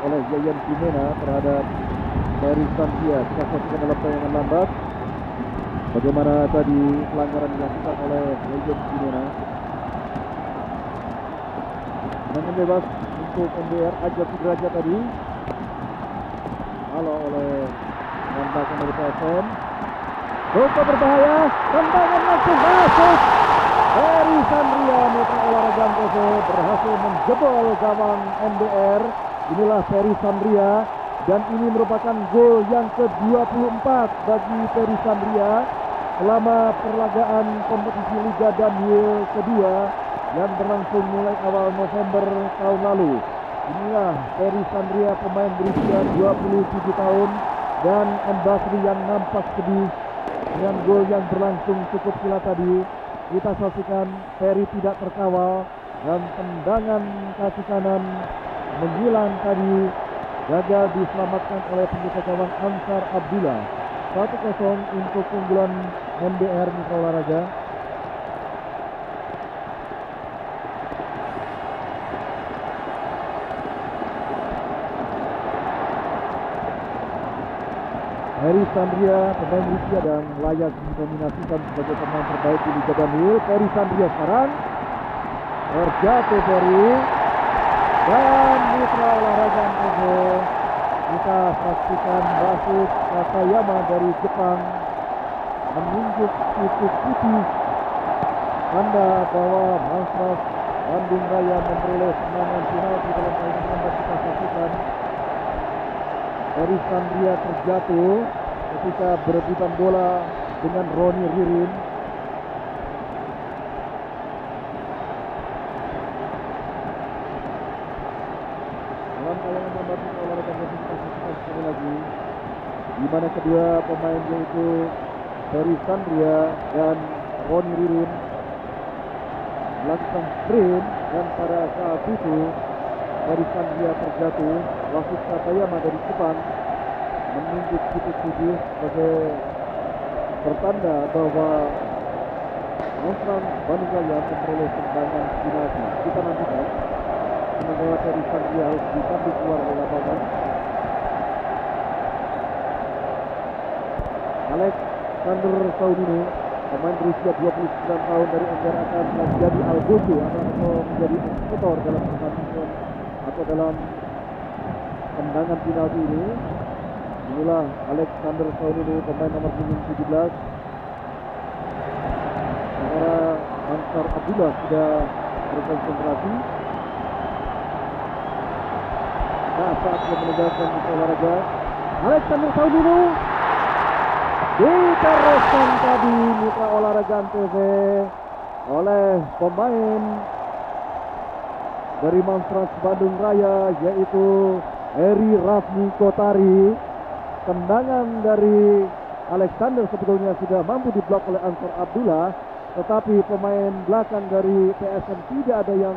oleh Yayan Jimena terhadap Ferry Sandria. Kita saksikan dalam tayangan lambat bagaimana tadi pelanggaran dilakukan oleh Yayan Jimena. Tendangan bebas untuk MBR Aja Sudraja tadi. Halo oleh mantan dari PSM. Cukup berbahaya, tendangan langsung masuk. Ferry Sandria Mitra Olahraga Antv berhasil menjebol gawang MBR. Inilah Ferry Sandria dan ini merupakan gol yang ke-24 bagi Ferry Sandria selama perlagaan kompetisi Liga Danhill kedua yang berlangsung mulai awal November tahun lalu. Inilah Ferry Sandria, pemain berusia 27 tahun dan Mbasri yang nampak sedih dengan gol yang berlangsung cukup silat tadi. Kita saksikan Ferry tidak terkawal dan tendangan kaki kanan menghilang tadi, gagal diselamatkan oleh penjaga gawang Ansar Abdullah. 1-0 untuk keunggulan MBR Mitra Olahraga. Ferry Sandria, pemain Rusia dan layak dinominasikan sebagai pemain terbaik di Liga Danhill. Ferry Sandria sekarang terjatuh Ferry dan Mitra Olahraga Antv. Kita saksikan Basu Katayama dari Jepang menunjuk titik putih tanda bahwa Mastras Bandung Raya memperoleh kemenangan penalti dalam pertandingan yang kita saksikan. Ferry Sandria terjatuh ketika berebutan bola dengan Roni Ririn. Dalam tayangan lambat olahraga kita saksikan sekali lagi, di mana kedua pemain yaitu Ferry Sandria dan Roni Ririn melakukan sprint dan pada saat itu Ferry Sandria terjatuh. Wasit Katayama dari Jepang menunjuk titik putih sebagai pertanda bahwa Mastras Bandung Raya memperoleh tendangan penalti. Kita nantikan semoga Ferry Sandria harus disambut keluar dari lapangan. Alexander Saudini, pemain berusia 29 tahun dari MBR akan menjadi algojo atau menjadi eksekutor dalam pertandingan atau dalam tendangan penalti ini. Inilah Alexander Saudini, pemain nomor punggung 17. Sementara Ansar Abdullah sudah berkonsentrasi. Nah, saatnya menegakkan Mitra Olahraga. Alexander Saudini diteruskan tadi Mitra Olahraga Antv oleh pemain dari Mastras Bandung Raya yaitu Eri Rafni Kotari. Tendangan dari Alexander sebetulnya sudah mampu diblok oleh Ansar Abdullah, tetapi pemain belakang dari PSM tidak ada yang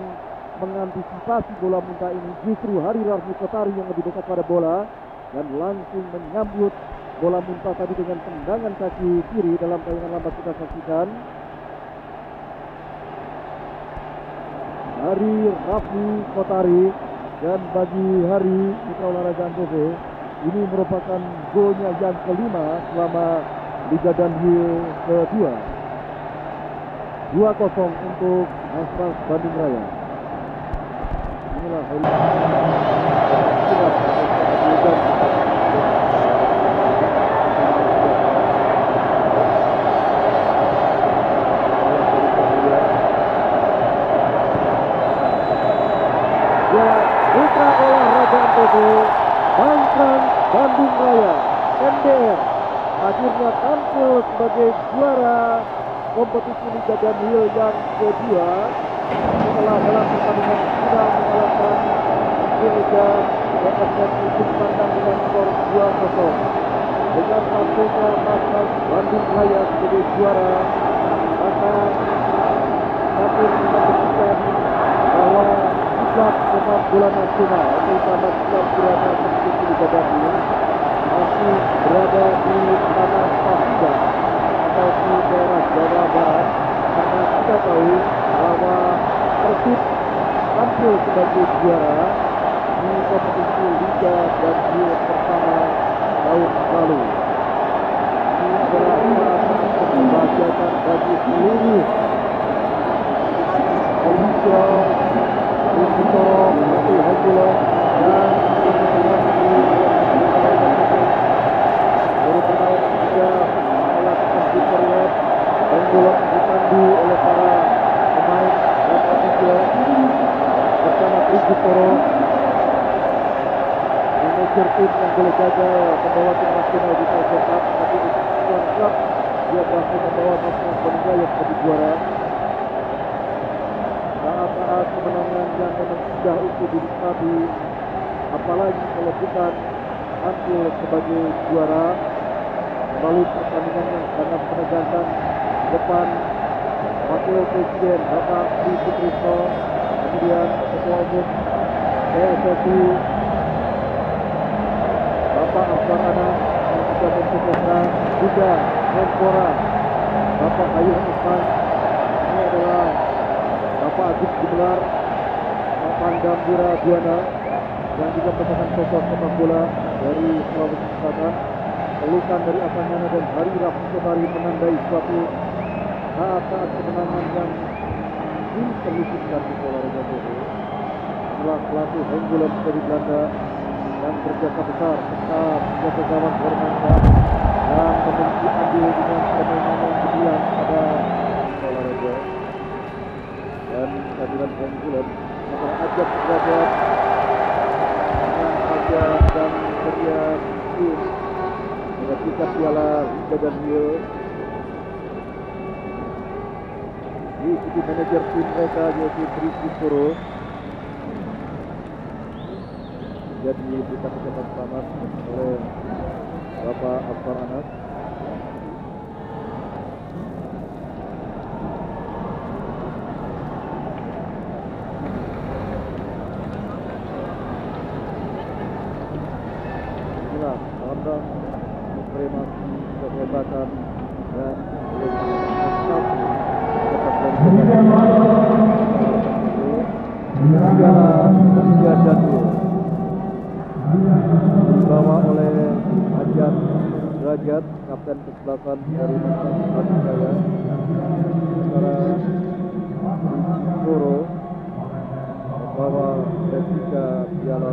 mengantisipasi bola muntah ini. Justru Eri Rafni Kotari yang lebih dekat pada bola dan langsung menyambut bola muntah tadi dengan tendangan kaki kiri. Dalam tayangan lambat kita saksikan Eri Rafni Kotari, dan bagi Hari Mitra Olahraga Antv ini merupakan golnya yang kelima selama Liga Danhill kedua. 2-0 untuk Mastras Bandung Raya. Inilah Hari Mitra Olahraga Antv, Mastras Bandung Raya, MBR akhirnya tampil sebagai juara kompetisi Liga Danhill yang kedua setelah dalam pertandingan final mengalahkan Liga PSM Ujung Pandang dengan skor 2-0. Dengan tampilnya Mastras Bandung Raya sebagai juara, maka dapat membuktikan bahwa klub sepak bola nasional terutama klub bola kompetisi Liga Danhill masih berada di tanah Papua atau di daerah Jawa Barat, karena kita tahu bahwa Persib tampil sebagai juara di kompetisi Liga Ganjil pertama tahun lalu. Ini adalah saat membahagiakan bagi seluruh Olimpiade, Rizkitoro, Mati Hajulong, dan baru pemain juga melakukan superlet Hajulong dipandu oleh para pemain dan ofisial bersama Rizkitoro, manajer tim yang boleh gagal membawa tim nasional di PSSI Cup, tapi di Tuan Club dia berhasil membawa Masnas Bonega yang menjadi juara. Saat-saat kemenangan yang memang sudah untuk dinikmati, apalagi kalau bukan tampil sebagai juara melalui pertandingan yang sangat menegangkan depan Wakil Presiden Bapak Sri Sutrisno, kemudian Ketua Umum PSSI Bapak Akbar Anas, yang juga Mensekesra, juga Menpora Bapak Ayu Usman. Ini adalah Bapak Agus Gumelar, Pak Pangdam Wira Juwana, yang juga merupakan sosok sepak bola dari Sulawesi Selatan. Pelukan dari Asanyana dan Hari Rafi Sobari menandai suatu saat-saat kemenangan yang diperlukan di olahraga bola. Setelah pelatih Henggulan dari Belanda yang berjasa besar tetap menjaga gawang Hermansyah yang memiliki andil dengan permainan yang berbilang pada olahraga, dan kehadiran Henggulan antara Ajat Derajat dengan Ajat dan Surya Tim mengajukan piala Liga dan Rio. Diikuti manajer tim mereka yaitu Rizkitoro. Jadi diberikan ucapan selamat oleh Bapak Akbar Anas. Inilah lambang supremasi kehebatan dan Liga Ganjil dibawa oleh Ajat Derajat, kapten ke-8 dari Masnas Jaya, sementara Rizkitoro membawa replika piala